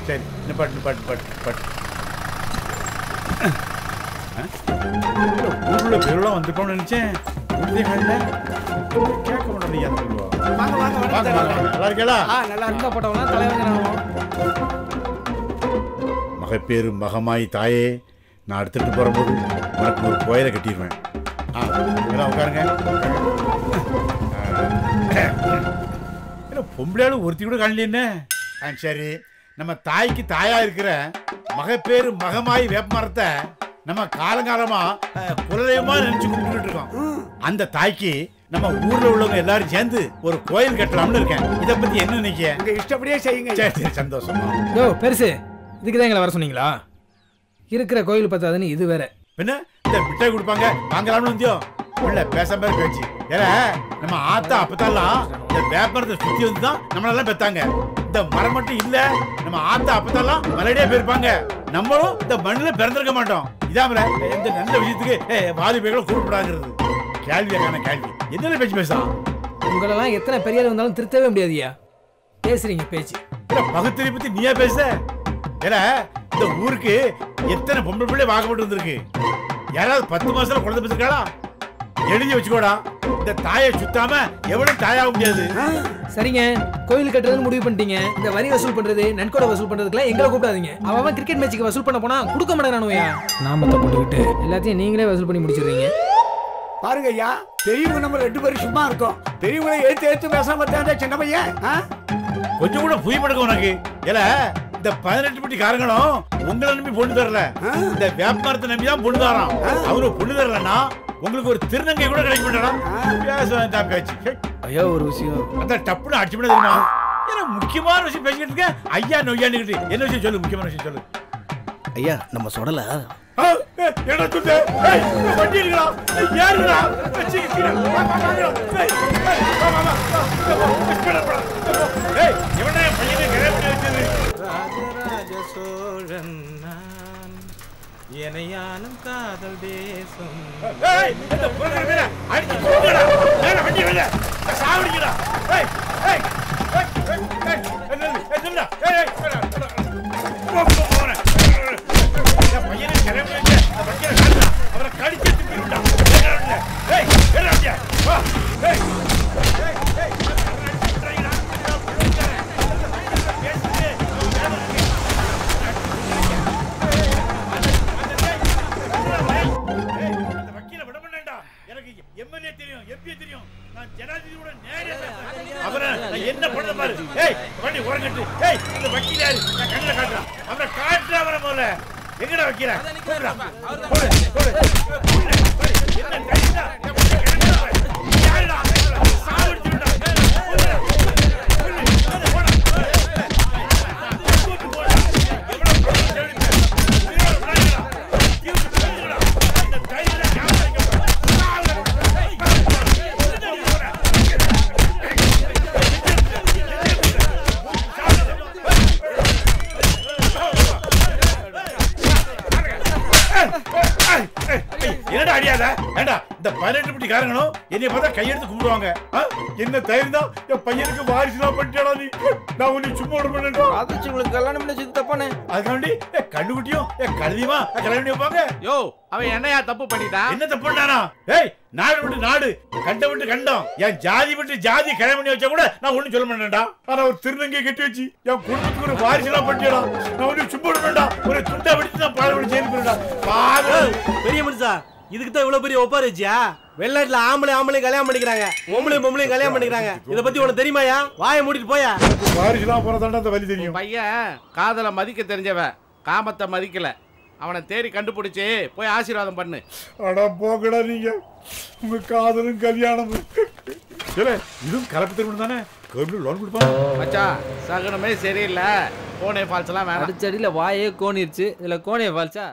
சரி நிப்பாட்டு ஊருக்குள்ள பெருலாம் வந்துட்டோம்னு நினைச்சேன். கேட்க மாட்டேன். நல்லா இருக்கா? நல்லா இருந்தா போட்டவங்க தலைவங்க. மகப்பேறு மகமாய் தாயே, நான் எடுத்துட்டு போகும்போது உனக்கு ஒரு கோயிலை கட்டிடுவேன். எல்லாம் உட்காருங்க. பொம்பளையாலும் ஒருத்தி கூட காணல. சரி, நம்ம தாய்க்கு தாயா இருக்கிற மகப்பேறு மகமாய் வேப்ப மரத்தை நம்ம காலங்காலமா குலதெய்வமா நினைச்சு கும்பிட்டு இருக்கோம். அந்த தாய்க்கு நம்ம ஊர்ல உள்ளவங்க எல்லாரும் சேர்ந்து ஒரு கோயில் கட்டலாம்னு இருக்கேன். இத பத்தி என்ன நினைக்க? இஷ்டப்படியே செய்யுங்க. சரி சந்தோஷம். பெருசு, இதுக்குதான் எங்களை வர சொன்னீங்களா? இருக்கிற கோயில் பத்தாதுன்னு இது வேற. பின்ன இந்த மிட்டாய் கொடுப்பாங்க வாங்கலாம்னு வந்தியோ? உள்ள பேசாம பேச்சு. ஏன்னா நம்ம ஆத்தா அப்பத்தாலாம் இந்த வேப்பமரத்தை சுத்தி வந்துதான் நம்மளெல்லாம் பெத்தாங்க. இந்த மரம் மட்டும் இல்ல, நம்ம ஆத்தா அப்பத்தாலாம் மலையடியா போயிருப்பாங்க. நம்மளும் இந்த மண்ணுல பிறந்திருக்க மாட்டோம். இதாமல இந்த நல்ல விஷயத்துக்கு வாலிபைகளை கூப்பிடாங்கிறது. கேள்வியான கேள்வி என்ன பேச்சு பேசா? உங்களெல்லாம் எத்தனை பெரியார் வந்தாலும் திருத்தவே முடியாதியா. பேசுறீங்க பேச்சு. பகுத்தறி பத்தி நீயா பேச? ஏன்னா இந்த ஊருக்கு எத்தனை பொம்பளை பிள்ளை வாக்கப்பட்டு வந்திருக்கு. யாராவது 10 மாசத்துல குழந்தை பெற்றிருக்காளா? எழுதி வச்சுக்கோடா. இந்த தாயை சுத்தாம எவ்வளவு தாயாக முடியாது. சரிங்க, கோயில் கட்டுறதுன்னு முடிவு பண்ணிட்டீங்க. இந்த வரி வசூல் பண்றது, நன்கொடை வசூல் பண்றதுக்குலாம் எங்களை கூப்பிடாதீங்க. அவன் கிரிக்கெட் மேட்சுக்கு வசூல் பண்ண போனா கொடுக்க மாட்டேங்கிறானுயா. நாமத்தை போட்டுக்கிட்டு எல்லாத்தையும் நீங்களே வசூல் பண்ணி முடிச்சிடுறீங்க. பாருங்க ஐயா, பெரியவங்க நம்ம 2 பேரும் சும்மா இருக்கோம். பெரியவங்களை எடுத்து பேசாம பார்த்தா சின்ன பையன் கொஞ்சம் கூட புரிய படுக்க உனக்கு. ஏல இந்த 18 பட்டி காரங்களும் உங்களை நம்பி பொண்ணு தரல. இந்த வேப்பமரத்தை நம்பி தான் பொண்ணு தரான். அவரு பொண்ணு தரலன்னா உங்களுக்கு ஒரு திருநங்கை கூட கிடைக்க மாட்டானா? பேச்சு ஐயா ஒரு விஷயம் அதான் டப்புன்னு அடிச்சு விட தெரியுமா? ஏன்னா முக்கியமான விஷயம் பேசிக்கிட்டு இருக்கேன். ஐயா நொய்யாண்டுக்கிட்டு என்ன விஷயம் சொல்லு, முக்கியமான விஷயம் சொல்லு. ஐயா நம்ம சொடல என்ன துண்டு வண்டி எடுக்கிறா யாருடா? ராஜராஜ சோழன் எனையானும் காதல் தேசம். அவரை கடிச்சு எம்எல்ஏ தெரியும், எம்பி தெரியும், நான் ஜனாதிபதி கூட நேரா அவரை என்ன பண்ண பாரு. ஏய் வண்டி உறங்கட்டு. ஏய் இந்த வக்கீல் யாரு? நான் கண்ணல காட்டுறேன். அவரை காட்டுற அவரை முதல்ல எங்கடா வைக்கிறேன்? போடு போடு என்ன கைடா? யாருடா? சாவடிச்சுடா. என்னடா அடியாத? ஏண்டா இந்த 18 பட்டி காரங்களும் என்னைய பார்த்தா கையெடுத்து கும்பிடுவாங்க. என்ன தைரியம் தான் என் பையனுக்கு வாரிசுலாம் பண்ணிட்டா நீ? நான் உன்னை சும்மா விட மாட்டேன். ஆதிச்சு உங்களுக்கு கல்யாணம் பண்ணி செஞ்சு தப்பானே. அதுக்காண்டி கண்ணுக்குட்டியும் கழுதியுமா கல்யாணம் பண்ணி வைப்பாங்க? யோ அவன் என்னையா தப்பு பண்ணிட்டான்? என்ன தப்பு பண்ணானா? ஏய் நாடு விட்டு நாடு, கண்டம் விட்டு கண்டம், என் ஜாதி விட்டு ஜாதி கல்யாணம் பண்ணி வச்சா கூட நான் ஒண்ணும் சொல்ல மாட்டேன்டா. ஆனா ஒரு திருநங்கை கட்டி வச்சு என் குடும்பத்துக்கு ஒரு வாரிசுலாம் பண்ணிட்டா நான் ஒன்னும் சும்மா விட மாட்டேன். ஒரு துண்டை வெடிச்சு நான் பால் ஜெயிலுக்கு போயிடா. பெரிய மனுஷா, இதுக்கு தான் இவ்வளவு பெரிய ஒப்பாரி வச்சியா? வெளிநாட்டுல ஆம்பளை கல்யாணம் பண்ணிக்கிறாங்க, பொம்பளையும் கல்யாணம் பண்ணிக்கிறாங்க. இத பத்தி உனக்கு தெரியுமாயா? வாயை மூடிட்டு போயா. வாரிசுலாம் போறதாண்டா அந்த வலி தெரியும். பையன் காதலை மதிக்க தெரிஞ்சவன், காமத்தை மதிக்கல. அவனை தேடி கண்டுபிடிச்சு போய் ஆசீர்வாதம் பண்ணு. அடா போகடா நீங்க, உங்க காதலும் கல்யாணமும். இதுவும் கலப்பு திருமணம் தானே? லோன் கொடுப்பாங்க மச்சான். சகனமே சரியில்லை. கோனே ஃபால்ஸ் எல்லாம் வேணாம். அடிச்சடியில வாயே கோணிருச்சு. இதுல கோனே ஃபால்ஸா?